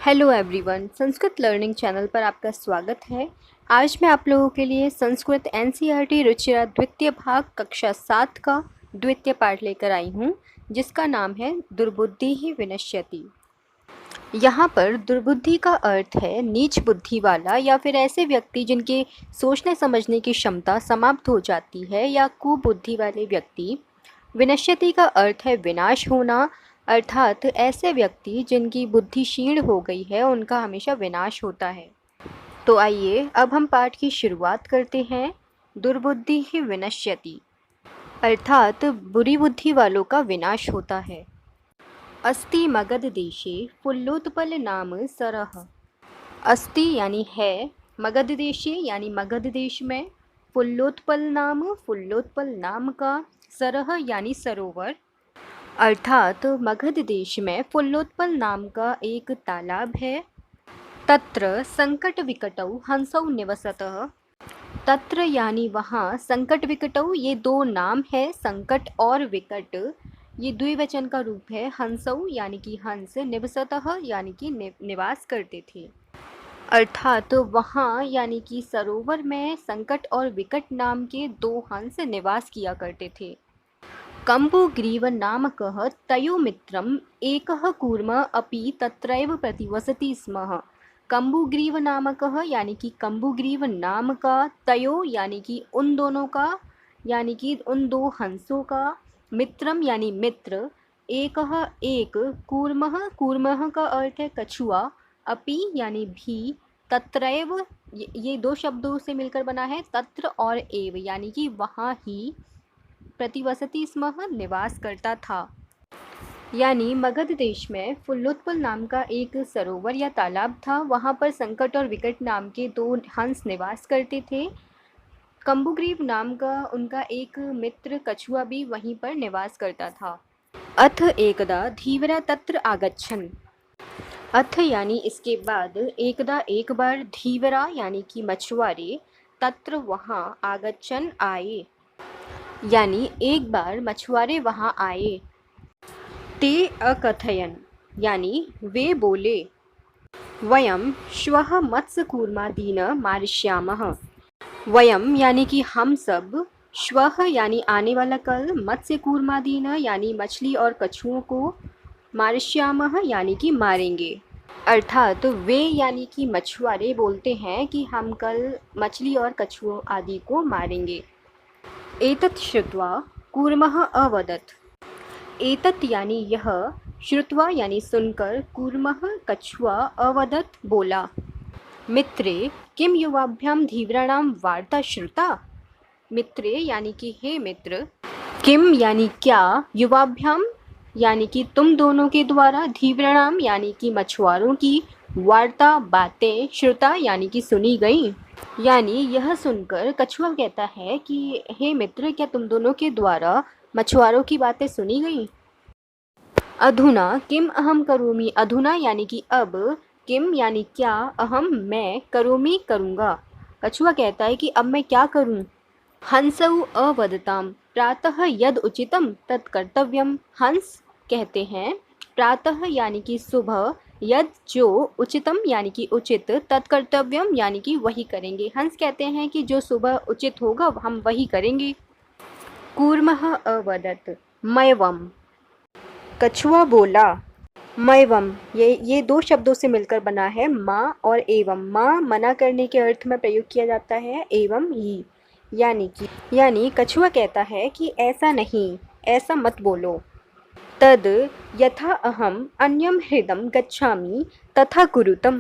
Hello everyone, Sanskrit learning channel पर आपका स्वागत है। आज मैं आप लोगों के लिए संस्कृत एनसीईआरटी रुचिरा द्वितीय भाग कक्षा 7 का द्वितीय पाठ लेकर आई हूँ, जिसका नाम है दुर्बुद्धि ही विनश्यति। यहाँ पर दुर्बुद्धि का अर्थ है नीच बुद्धि वाला या फिर ऐसे व्यक्ति जिनके सोचने समझने की क्षमता समाप्त हो जाती है, या कुबुद्धि वाले व्यक्ति। विनश्यति का अर्थ है विनाश होना, अर्थात ऐसे व्यक्ति जिनकी बुद्धि क्षीण हो गई है उनका हमेशा विनाश होता है। तो आइए अब हम पाठ की शुरुआत करते हैं। दुर्बुद्धि ही विनश्यति अर्थात बुरी बुद्धि वालों का विनाश होता है। अस्ति मगध देशे फुल्लोत्पल नाम सरह। अस्ति यानी है, मगध देशे यानी मगध देश में, फुल्लोत्पल नाम का, सरह यानी सरोवर, अर्थात मगध देश में फुल्लोत्पल नाम का एक तालाब है। तत्र संकट विकटौ हंसौ निवसतः। तत्र यानी वहाँ, संकट विकटौ ये दो नाम है, संकट और विकट ये द्विवचन का रूप है। हंसौ यानी कि हंस, निवसतः यानी कि निवास करते थे, अर्थात वहाँ यानी कि सरोवर में संकट और विकट नाम के दो हंस निवास किया करते थे। कम्बुग्रीव नामकः तयो मित्रम् एकः कूर्मः अपि तत्रैव प्रतिवसति स्म। कम्बुग्रीव नामकः यानी कि कम्बुग्रीव नाम का, तयो यानी कि उन दोनों का, यानी कि उन दो हंसों का, मित्रम यानी मित्र, एकः एक, कूर्मः का अर्थ है कछुआ, अपि यानी भी, तत्रैव ये दो शब्दों से मिलकर बना है, तत्र और एव यानी कि वहाँ ही, प्रतिवसति स्म निवास करता था। यानी मगध देश में फुल्लोत्पल नाम का एक सरोवर या तालाब था। वहाँ पर संकट और विकट नाम के दो हंस निवास करते थे। कम्बुग्रीव नाम का उनका एक मित्र कछुआ भी वहीं पर निवास करता था। अथ एकदा धीवरा तत्र आगच्छन्। अथ यानी इसके बाद, एकदा एक बार, धीवरा यानी कि मछुआरे, तत्र वहाँ, आगच्छन् आए, यानी एक बार मछुआरे वहाँ आए। ते अकथयन् यानी वे बोले, वयं श्वः मत्स्यकूर्मादीन् मारिष्यामः। वयं यानी कि हम सब, श्वः यानी आने वाला कल, मत्स्यकूर्मादीन् यानी मछली और कछुओं को, मारिष्यामः यानी कि मारेंगे। अर्थात वे यानी कि मछुआरे बोलते हैं कि हम कल मछली और कछुओं आदि को मारेंगे। एतत् श्रुत्वा कूर्मः अवदत्। एतत् यानी यह, श्रुत्वा यानी सुनकर, कूर्मः कछुआ, अवदत् बोला, मित्रे किम युवाभ्यां धीवराणां वार्ता श्रुता। मित्रे यानी कि हे मित्र, किम यानी क्या, युवाभ्यां यानी कि तुम दोनों के द्वारा, धीवराणां यानी कि मछुआरों की, वार्ता बातें, श्रुता यानी कि सुनी गई। यानी यह सुनकर कछुआ कहता है कि हे मित्र, क्या तुम दोनों के द्वारा मछुआरों की बातें सुनी गई। अधुना किम अहम करोमि। अधुना यानी कि अब, किम यानी क्या, अहम मैं, करोमि करूँगा। कछुआ कहता है कि अब मैं क्या करूँ। हंसौ अवदताम प्रातः यद उचितम तत् कर्तव्यम। हंस कहते हैं प्रातः यानी कि सुबह, यद जो, उचितम यानी कि उचित, तत्कर्तव्यम यानी कि वही करेंगे। हंस कहते हैं कि जो सुबह उचित होगा हम वही करेंगे। कूर्मः अवदत् मयवम। कछुआ बोला, मयवम ये दो शब्दों से मिलकर बना है, माँ और एवं। माँ मना करने के अर्थ में प्रयोग किया जाता है, एवं ही यानी कछुआ कहता है कि ऐसा नहीं, ऐसा मत बोलो। तद यथा अहम अन्यम हृदम गच्छामि तथा कुरुतम।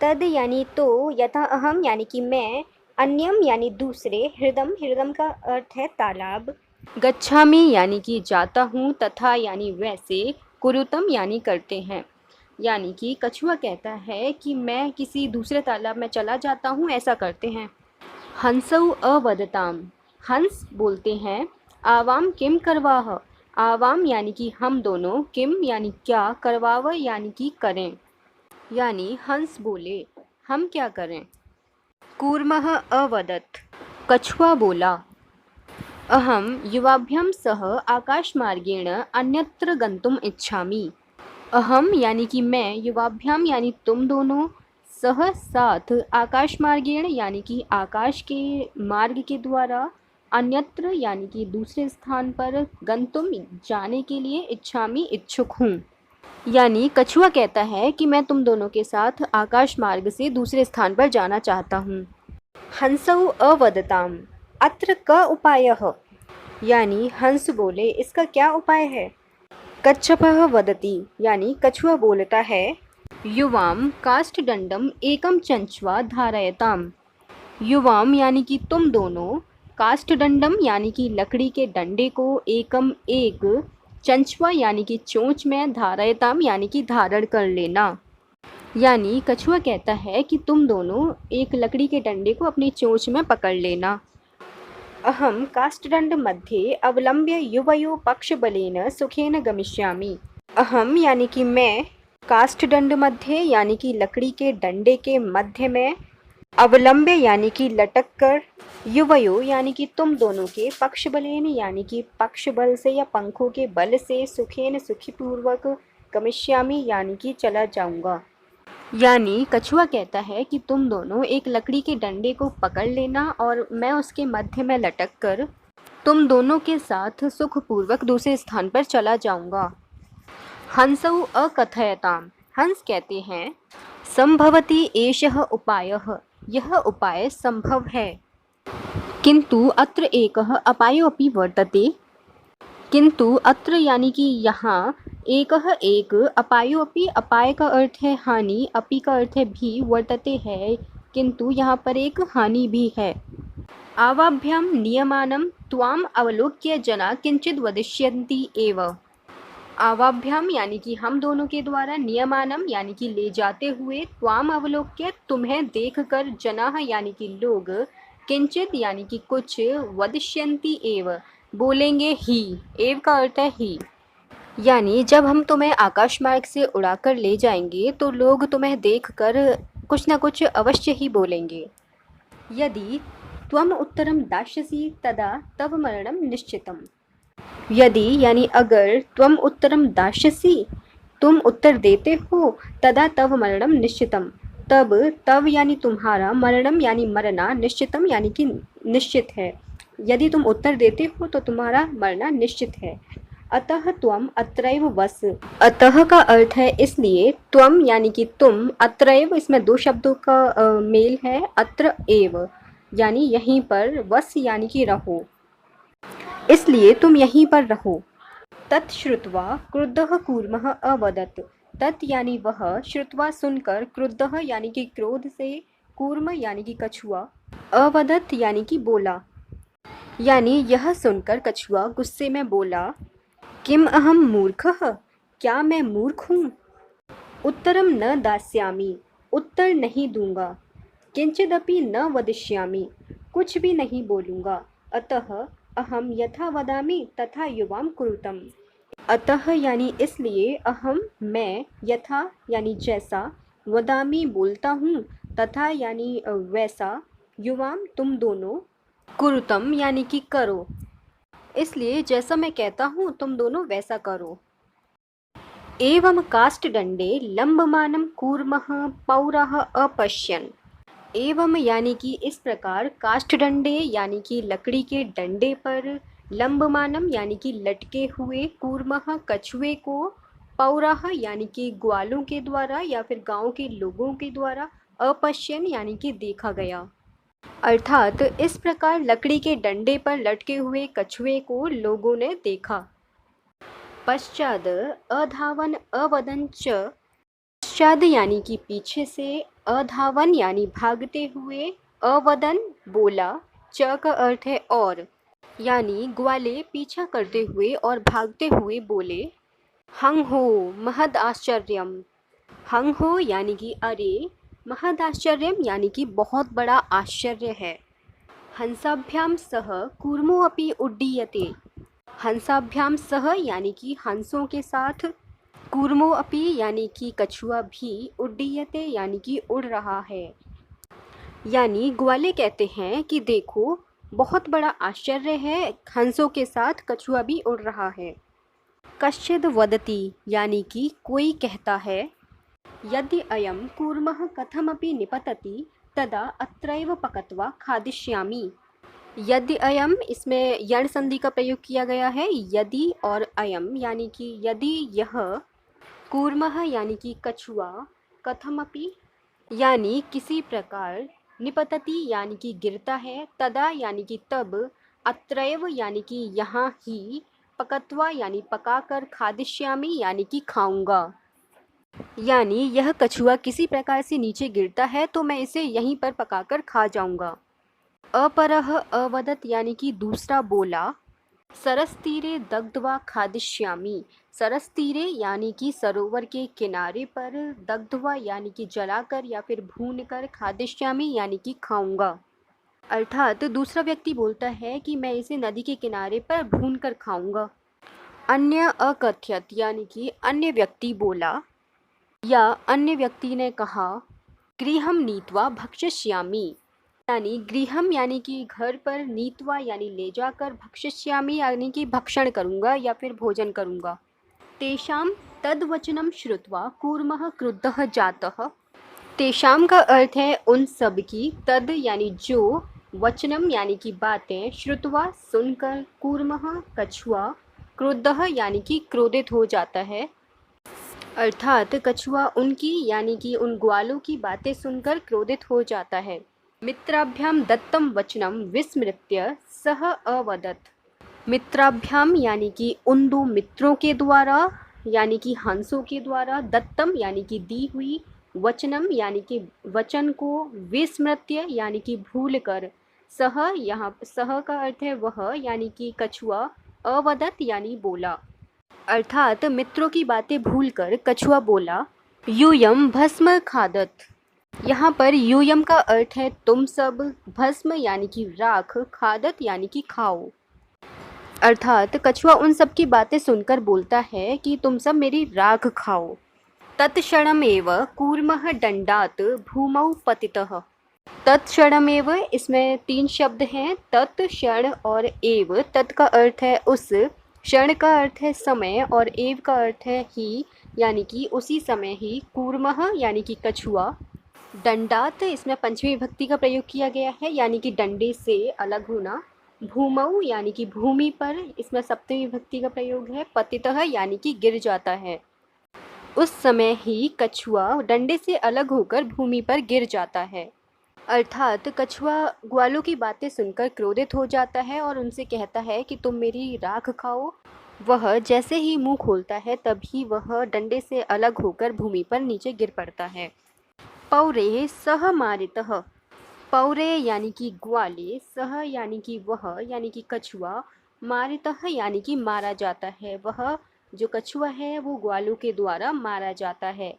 तद यानी तो, यथा अहम यानी कि मैं, अन्यम यानी दूसरे, हृदम का अर्थ है तालाब, गच्छामि यानी कि जाता हूँ, तथा यानी वैसे, कुरुतम यानी करते हैं। यानी कि कछुआ कहता है कि मैं किसी दूसरे तालाब में चला जाता हूँ, ऐसा करते हैं। हंसौ अवदताम। हंस बोलते हैं, आवाम किम करवाह। आवाम यानी कि हम दोनों, किम यानी क्या, करवाव यानी कि करें। यानी हंस बोले, हम क्या करें। कूर्मः अवदत्। कछुआ बोला, अहम युवाभ्यां सह आकाशमार्गेण अन्यत्र गन्तुम् इच्छामि। अहम यानी कि मैं, युवाभ्याम यानी तुम दोनों, सह साथ, आकाशमार्गेण यानी कि आकाश के मार्ग के द्वारा, अन्यत्र यानी कि दूसरे स्थान पर, गंतुम जाने के लिए, इच्छामि इच्छुक हूँ। यानी कछुआ कहता है कि मैं तुम दोनों के साथ आकाश मार्ग से दूसरे स्थान पर जाना चाहता हूँ। हंसौ अवदताम अत्र क उपायः, यानी हंस बोले इसका क्या उपाय है। कच्छपः वदति यानी कछुआ बोलता है, युवाम काष्ठदंडम एकम चंचवा धारयताम। युवाम यानी कि तुम दोनों, काष्ठदंडम यानी कि लकड़ी के डंडे को, एकम एक, चंचवा यानी कि चोंच में, धारयताम यानी कि धारण कर लेना। यानी कछुआ कहता है कि तुम दोनों एक लकड़ी के डंडे को अपनी चोंच में पकड़ लेना। अहम काष्ठदंड मध्ये अवलंब्य युवयो पक्षबलेन सुखेन गमिष्यामि। अहम यानी कि मैं, काष्ठदंड मध्ये यानी कि लकड़ी के डंडे के मध्य में, अवलंब्य यानी कि लटक कर, युवयो यानी कि तुम दोनों के, पक्षबलेन यानी कि पक्ष बल से या पंखों के बल से, सुखेन सुखीपूर्वक, गमिष्यामि यानी कि चला जाऊंगा। यानी कछुआ कहता है कि तुम दोनों एक लकड़ी के डंडे को पकड़ लेना और मैं उसके मध्य में लटक कर तुम दोनों के साथ सुखपूर्वक दूसरे स्थान पर चला जाऊंगा। हंसौ अकथयताम हंस कहते हैं, संभवति एषः उपायः, यह उपाय संभव है। किंतु अत्र एकः अपायोऽपि वर्तते। किंतु अत्र यानी कि यहाँ, एकः एक, अपायो अपि, अपाय का अर्थ है हानि, अपि का अर्थ है भी, वर्तते है, किंतु यहाँ पर एक हानि भी है। आवाभ्याम नियमानं त्वाम अवलोक्य जना किंचित वदिष्यन्ति एव। आवाभ्याम यानी कि हम दोनों के द्वारा, नियमानम यानी कि ले जाते हुए, त्वाम अवलोक्य तुम्हें देखकर, जनाः यानी कि लोग, किंचित यानी कि कुछ, वदिष्यन्ति एव बोलेंगे ही, एव का अर्थ है ही। यानी जब हम तुम्हें आकाश मार्ग से उड़ाकर ले जाएंगे तो लोग तुम्हें देखकर कुछ न कुछ अवश्य ही बोलेंगे। यदि त्वम उत्तरम दास्यसि तदा तव मरणम निश्चितम। यदि यानी अगर, त्वम उत्तरम दास्यसि तुम उत्तर देते हो, तदा तव मरणम निश्चितम तब, तव यानी तुम्हारा, मरणम यानी मरना, निश्चितम यानी कि निश्चित है। यदि तुम उत्तर देते हो तो तुम्हारा मरना निश्चित है। अतः त्वम अत्रैव वस, अतः का अर्थ है इसलिए, त्वम यानी कि तुम, अत्रैव इसमें दो शब्दों का मेल है, अत्र एव यानी यहीं पर, वस यानी कि रहो, इसलिए तुम यहीं पर रहो। तत् श्रुत्वा क्रुद्धः कूर्मः अवदत्, तत् यानी वह, श्रुत्वा सुनकर, क्रुद्धः यानी कि क्रोध से, कूर्म यानी कि कछुआ, अवदत् यानी कि बोला। यानी यह सुनकर कछुआ गुस्से में बोला, किम अहम मूर्खः, क्या मैं मूर्ख हूँ। उत्तरम न दास्यामि, उत्तर नहीं दूंगा। किंचिदपि न वदिष्यामि, कुछ भी नहीं बोलूँगा। अतः अहम यथा वदामि तथा युवाम कुरुतम। अतः यानी इसलिए, अहम मैं, यथा यानी जैसा, वदामि बोलता हूँ, तथा यानी वैसा, युवाम तुम दोनों, कुरुतम यानी कि करो, इसलिए जैसा मैं कहता हूँ तुम दोनों वैसा करो। एवं काष्ठदंडे लंबमानं कूर्मः पौरः अपश्यन्। एवं यानी कि इस प्रकार, काष्ठदंडे यानी कि लकड़ी के डंडे पर, लंबमानम यानी कि लटके हुए, कूर्मः कछुए को, पौरः यानी कि ग्वालों के द्वारा या फिर गांव के लोगों के द्वारा, अपश्यन यानी कि देखा गया। अर्थात इस प्रकार लकड़ी के डंडे पर लटके हुए कछुए को लोगों ने देखा। पश्चाद अधावन अवदन च, पश्चाद यानी कि पीछे से, अधावन यानी भागते हुए, अवदन बोला, च का अर्थ है और, यानी ग्वाले पीछा करते हुए और भागते हुए बोले, हंग हो महद आश्चर्यम। हंग हो यानी कि अरे, महद आश्चर्यम यानी कि बहुत बड़ा आश्चर्य है। हंसाभ्याम सह कूर्मो अपि उड्डीयते। हंसाभ्याम सह यानी कि हंसों के साथ, कूर्मो अपि यानी कि कछुआ भी, उड्डीयते यानी कि उड़ रहा है। यानी ग्वाले कहते हैं कि देखो बहुत बड़ा आश्चर्य है, हंसों के साथ कछुआ भी उड़ रहा है। कश्चिद वदति यानी कि कोई कहता है। यदि अयं कूर्मः कथमपि निपतति तदा अत्रैव पकत्वा खादिष्यामि। यदि अयम, इसमें यण संधि का प्रयोग किया गया है। यदि और अयम यानी कि यदि यह, कूर्मः यानी कि कछुआ, कथमपि यानी किसी प्रकार, निपतति यानी कि गिरता है, तदा यानी कि तब, अत्रैव यानी कि यहाँ ही, पकत्वा यानी पकाकर, खादिष्यामि यानी कि खाऊंगा। यानी यह कछुआ किसी प्रकार से नीचे गिरता है तो मैं इसे यहीं पर पकाकर खा जाऊंगा। अपरः अवदत् यानी कि दूसरा बोला। सरसतीरे दग्ध्वा खादिष्यामि। सरसतीरे यानी कि सरोवर के किनारे पर, दग्ध्वा यानी कि जलाकर या फिर भूनकर, खादिष्यामि यानी कि खाऊंगा। अर्थात दूसरा व्यक्ति बोलता है कि मैं इसे नदी के किनारे पर भूनकर खाऊंगा। अन्य अकथ्यत यानी कि अन्य व्यक्ति बोला या अन्य व्यक्ति ने कहा। गृहं नीत्वा भक्षिष्यामि यानी गृहम यानी कि घर पर, नीत्वा यानी ले जाकर, भक्षिष्यामि यानी कि भक्षण करूंगा या फिर भोजन करूंगा। तेषां तद्वचनं श्रुत्वा कूर्मः क्रुद्धः जातः। तेषां का अर्थ है उन सब की, तद यानी जो, वचनम यानी कि बातें, श्रुत्वा सुनकर, कूर्मः कछुआ, क्रुद्धः यानी कि क्रोधित हो जाता है। अर्थात कछुआ उनकी यानी कि उन ग्वालों की बातें सुनकर क्रोधित हो जाता है। मित्राभ्याम दत्तम वचनम विस्मृत्य सह अवदत्। मित्राभ्याम यानी कि उन दो मित्रों के द्वारा, यानी कि हंसों के द्वारा, दत्तम यानी कि दी हुई, वचनम यानी कि वचन को, विस्मृत्य यानी कि भूल कर, सह, यहाँ सह का अर्थ है वह यानी कि कछुआ, अवदत् यानी बोला। अर्थात मित्रों की बातें भूलकर कछुआ बोला। यूयम भस्म खादत। यहाँ पर यूयम का अर्थ है तुम सब, भस्म यानी कि राख, खादत यानी कि खाओ। अर्थात कछुआ उन सब की बातें सुनकर बोलता है कि तुम सब मेरी राख खाओ। तत्क्षणमेव कूर्मः दंडात भूमौ पतितः। तत्क्षणमेव, इसमें 3 शब्द हैं, तत्, क्षण और एव। तत् का अर्थ है उस, क्षण का अर्थ है समय और एव का अर्थ है ही, यानी कि उसी समय ही। कूर्मः यानी कि कछुआ। दंडात, इसमें पंचमी विभक्ति का प्रयोग किया गया है, यानी कि डंडे से अलग होना। भूमौ यानी कि भूमि पर, इसमें सप्तमी विभक्ति का प्रयोग है। पतितः यानी कि गिर जाता है। उस समय ही कछुआ डंडे से अलग होकर भूमि पर गिर जाता है। अर्थात कछुआ ग्वालों की बातें सुनकर क्रोधित हो जाता है और उनसे कहता है कि तुम मेरी राख खाओ। वह जैसे ही मुंह खोलता है तभी वह डंडे से अलग होकर भूमि पर नीचे गिर पड़ता है। पौरे सह मारितः। पौरे यानी कि ग्वाले, सह यानी कि वह यानी कि कछुआ, मारितः यानी कि मारा जाता है। वह जो कछुआ है वो ग्वालों के द्वारा मारा जाता है।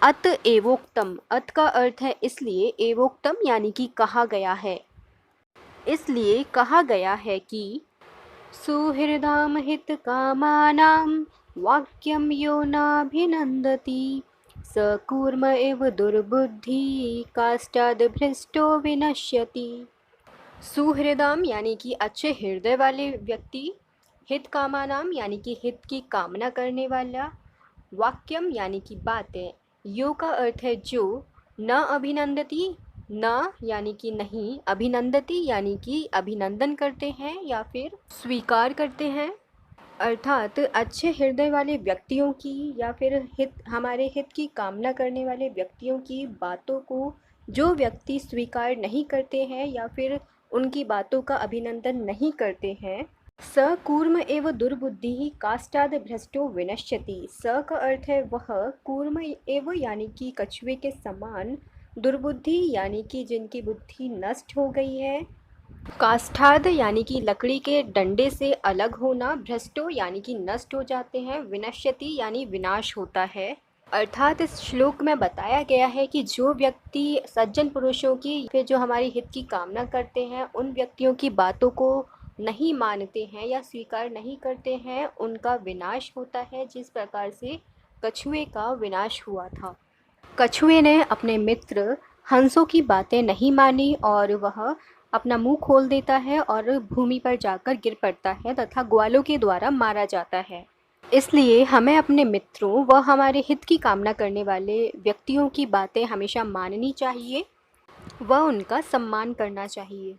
अत एवोक्तम। अत का अर्थ है इसलिए, एवोक्तम यानी कि कहा गया है। इसलिए कहा गया है कि सुहृदाम हित कामानां वाक्यम यो नाभिनंदति स कूर्म एव दुर्बुद्धि काष्ठाद भ्रष्टो विनश्यति। सुहृदाम यानी कि अच्छे हृदय वाले व्यक्ति, हित कामानाम यानी कि हित की कामना करने वाला, वाक्यम यानी कि बातें, यो का अर्थ है जो, न अभिनंदति, न यानी कि नहीं, अभिनंदति यानी कि अभिनंदन करते हैं या फिर स्वीकार करते हैं। अर्थात अच्छे हृदय वाले व्यक्तियों की या फिर हित, हमारे हित की कामना करने वाले व्यक्तियों की बातों को जो व्यक्ति स्वीकार नहीं करते हैं या फिर उनकी बातों का अभिनंदन नहीं करते हैं, स कूर्म एव दुर्बुद्धि काष्ठाद भ्रष्टो विनश्यति। स का अर्थ है वह, कूर्म एव यानी कि कछुए के समान, दुर्बुद्धि यानी कि जिनकी बुद्धि नष्ट हो गई है, काष्ठाद यानी कि लकड़ी के डंडे से अलग होना, भ्रष्टो यानी कि नष्ट हो जाते हैं, विनश्यति यानी विनाश होता है। अर्थात इस श्लोक में बताया गया है कि जो व्यक्ति सज्जन पुरुषों की, फिर जो हमारी हित की कामना करते हैं, उन व्यक्तियों की बातों को नहीं मानते हैं या स्वीकार नहीं करते हैं, उनका विनाश होता है, जिस प्रकार से कछुए का विनाश हुआ था। कछुए ने अपने मित्र हंसों की बातें नहीं मानी और वह अपना मुंह खोल देता है और भूमि पर जाकर गिर पड़ता है तथा ग्वालों के द्वारा मारा जाता है। इसलिए हमें अपने मित्रों व हमारे हित की कामना करने वाले व्यक्तियों की बातें हमेशा माननी चाहिए व उनका सम्मान करना चाहिए।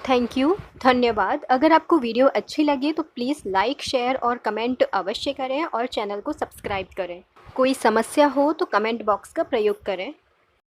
थैंक यू, धन्यवाद। अगर आपको वीडियो अच्छी लगी तो प्लीज़ लाइक, शेयर और कमेंट अवश्य करें और चैनल को सब्सक्राइब करें। कोई समस्या हो तो कमेंट बॉक्स का प्रयोग करें।